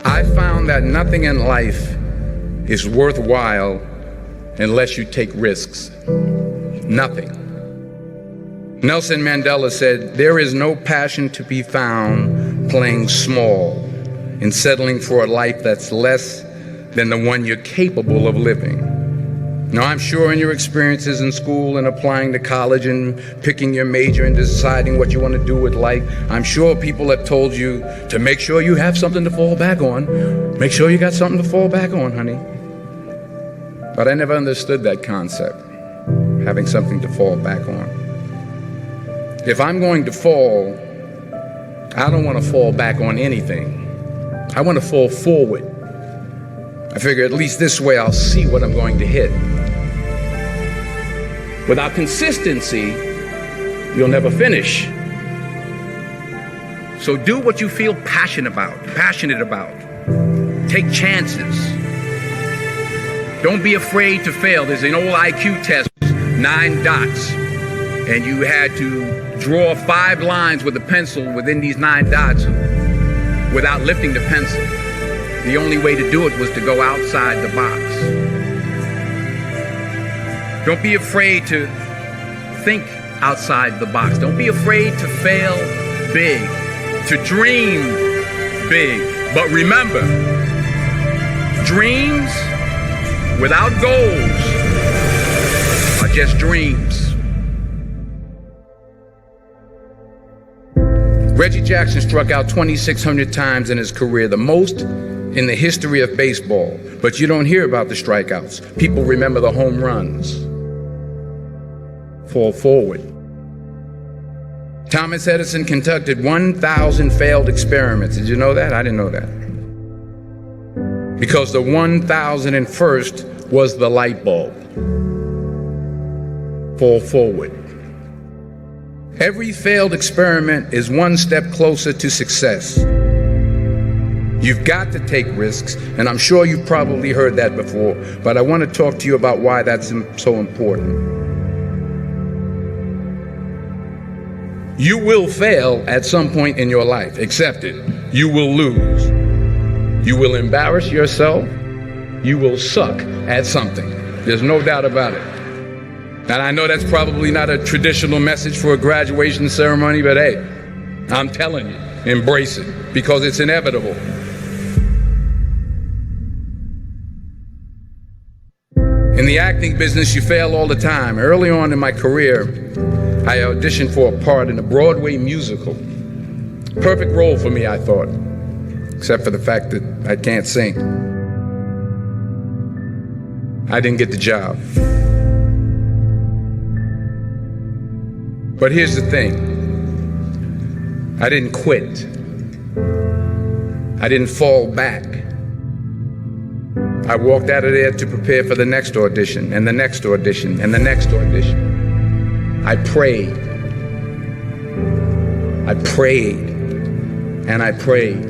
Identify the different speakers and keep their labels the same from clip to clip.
Speaker 1: I found that nothing in life is worthwhile unless you take risks. Nothing. Nelson Mandela said, "There is no passion to be found playing small and settling for a life that's less than the one you're capable of living." Now, I'm sure in your experiences in school and applying to college and picking your major and deciding what you want to do with life, I'm sure people have told you to make sure you have something to fall back on. Make sure you got something to fall back on, honey. But I never understood that concept, having something to fall back on. If I'm going to fall, I don't want to fall back on anything. I want to fall forward. I figure at least this way I'll see what I'm going to hit. Without consistency, you'll never finish. So do what you feel passionate about. Take chances. Don't be afraid to fail. There's an old IQ test, 9 dots, and you had to draw 5 lines with a pencil within these 9 dots without lifting the pencil. The only way to do it was to go outside the box. Don't be afraid to think outside the box. Don't be afraid to fail big, to dream big. But remember, dreams without goals are just dreams. Reggie Jackson struck out 2,600 times in his career, the most in the history of baseball. But you don't hear about the strikeouts. People remember the home runs. Fall forward. Thomas Edison conducted 1,000 failed experiments. Did you know that? I didn't know that. Because the 1,001st was the light bulb. Fall forward. Every failed experiment is one step closer to success. You've got to take risks, and I'm sure you've probably heard that before, but I want to talk to you about why that's so important. You will fail at some point in your life. Accept it. You will lose. You will embarrass yourself. You will suck at something. There's no doubt about it. And I know that's probably not a traditional message for a graduation ceremony, but hey, I'm telling you, embrace it, because it's inevitable. In the acting business, you fail all the time. Early on in my career, I auditioned for a part in a Broadway musical. Perfect role for me, I thought, except for the fact that I can't sing. I didn't get the job. But here's the thing. I didn't quit. I didn't fall back. I walked out of there to prepare for the next audition, and the next audition, and the next audition. I prayed. I prayed. And I prayed.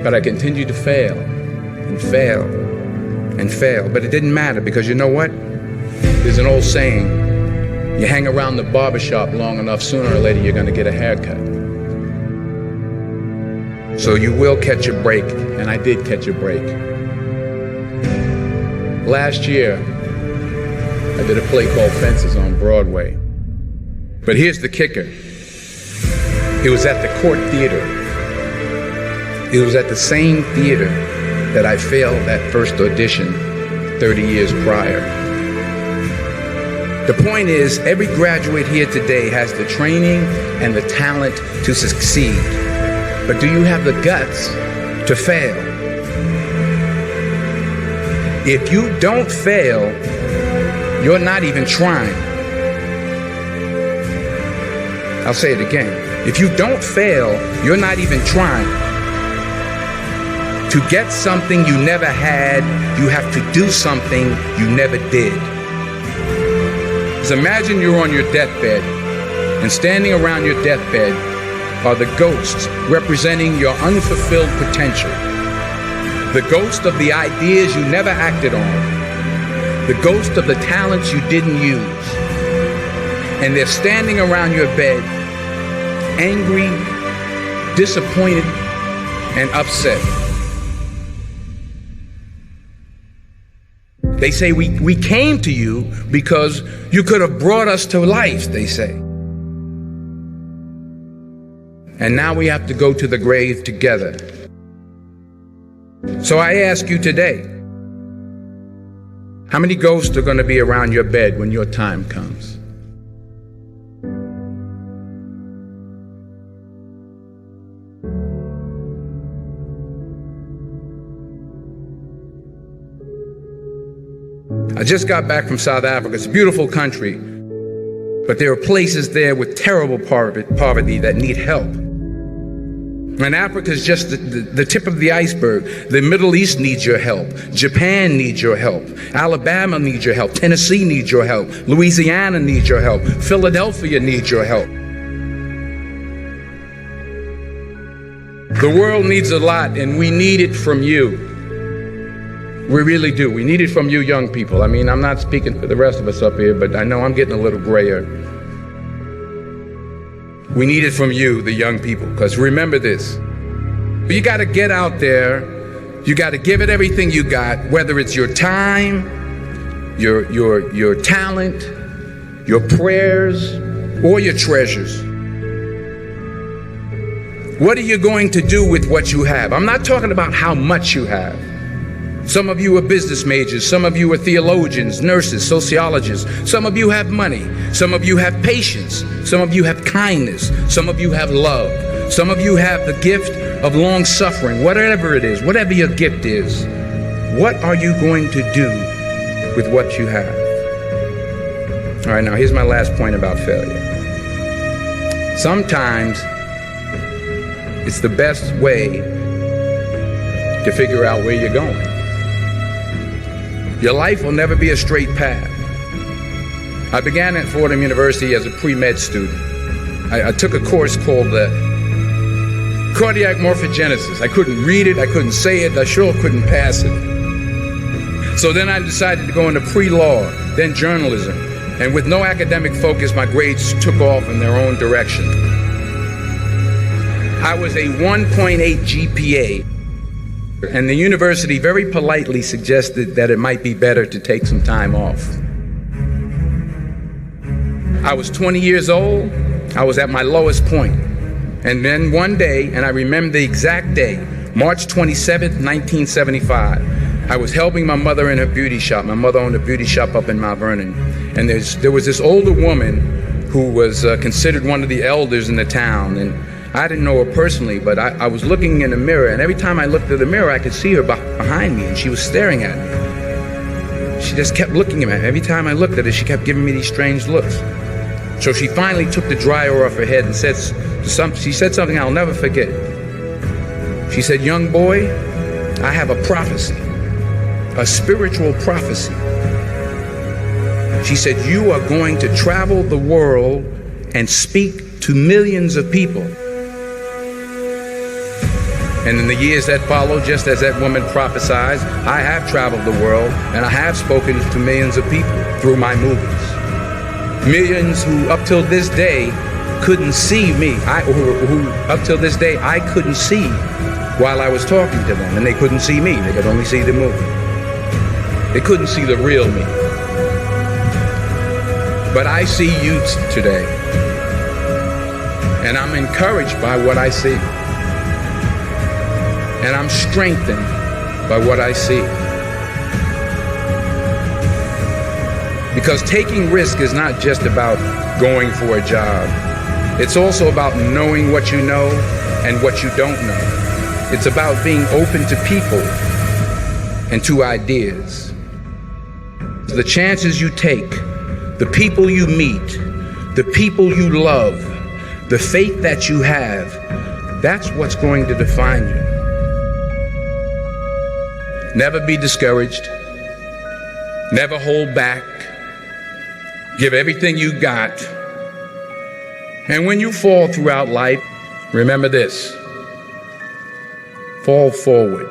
Speaker 1: But I continued to fail, and fail, and fail. But it didn't matter, because you know what? There's an old saying, you hang around the barbershop long enough, sooner or later you're going to get a haircut. So you will catch a break, and I did catch a break. Last year, I did a play called Fences on Broadway. But here's the kicker. It was at the Court Theater. It was at the same theater that I failed that first audition 30 years prior. The point is, every graduate here today has the training and the talent to succeed. But do you have the guts to fail? If you don't fail, you're not even trying. I'll say it again. If you don't fail, you're not even trying. To get something you never had, you have to do something you never did. Just imagine you're on your deathbed, and standing around your deathbed are the ghosts representing your unfulfilled potential. The ghost of the ideas you never acted on. The ghost of the talents you didn't use. And they're standing around your bed, angry, disappointed, and upset. They say we came to you because you could have brought us to life, they say. And now we have to go to the grave together. So I ask you today, how many ghosts are going to be around your bed when your time comes? I just got back from South Africa. It's a beautiful country, but there are places there with terrible poverty that need help. And Africa is just the tip of the iceberg. The Middle East needs your help. Japan needs your help. Alabama needs your help. Tennessee needs your help. Louisiana needs your help. Philadelphia needs your help. The world needs a lot, and we need it from you. We really do. We need it from you young people. I mean, I'm not speaking for the rest of us up here, but I know I'm getting a little grayer. We need it from you, the young people, because remember this. You got to get out there. You got to give it everything you got, whether it's your time, your talent, your prayers, or your treasures. What are you going to do with what you have? I'm not talking about how much you have. Some of you are business majors. Some of you are theologians, nurses, sociologists. Some of you have money. Some of you have patience. Some of you have kindness. Some of you have love. Some of you have the gift of long suffering. Whatever it is, whatever your gift is, what are you going to do with what you have? All right, now here's my last point about failure. Sometimes it's the best way to figure out where you're going. Your life will never be a straight path. I began at Fordham University as a pre-med student. I took a course called cardiac morphogenesis. I couldn't read it, I couldn't say it, I sure couldn't pass it. So then I decided to go into pre-law, then journalism. And with no academic focus, my grades took off in their own direction. I was a 1.8 GPA. And the university very politely suggested that it might be better to take some time off. I was 20 years old. I was at my lowest point. And then one day, and I remember the exact day, March 27th, 1975, I was helping my mother in her beauty shop. My mother owned a beauty shop up in Mount Vernon. And there was this older woman who was considered one of the elders in the town. And I didn't know her personally, but I was looking in the mirror, and every time I looked at the mirror, I could see her behind me, and she was staring at me. She just kept looking at me. Every time I looked at her, she kept giving me these strange looks. So she finally took the dryer off her head and she said something I'll never forget. She said, "Young boy, I have a prophecy, a spiritual prophecy." She said, "You are going to travel the world and speak to millions of people." And in the years that followed, just as that woman prophesied, I have traveled the world and I have spoken to millions of people through my movies. Millions who up till this day couldn't see me, who up till this day I couldn't see while I was talking to them, and they couldn't see me, they could only see the movie. They couldn't see the real me. But I see you today, and I'm encouraged by what I see. And I'm strengthened by what I see. Because taking risk is not just about going for a job. It's also about knowing what you know and what you don't know. It's about being open to people and to ideas. The chances you take, the people you meet, the people you love, the faith that you have, that's what's going to define you. Never be discouraged. Never hold back. Give everything you got. And when you fall throughout life, remember this: fall forward.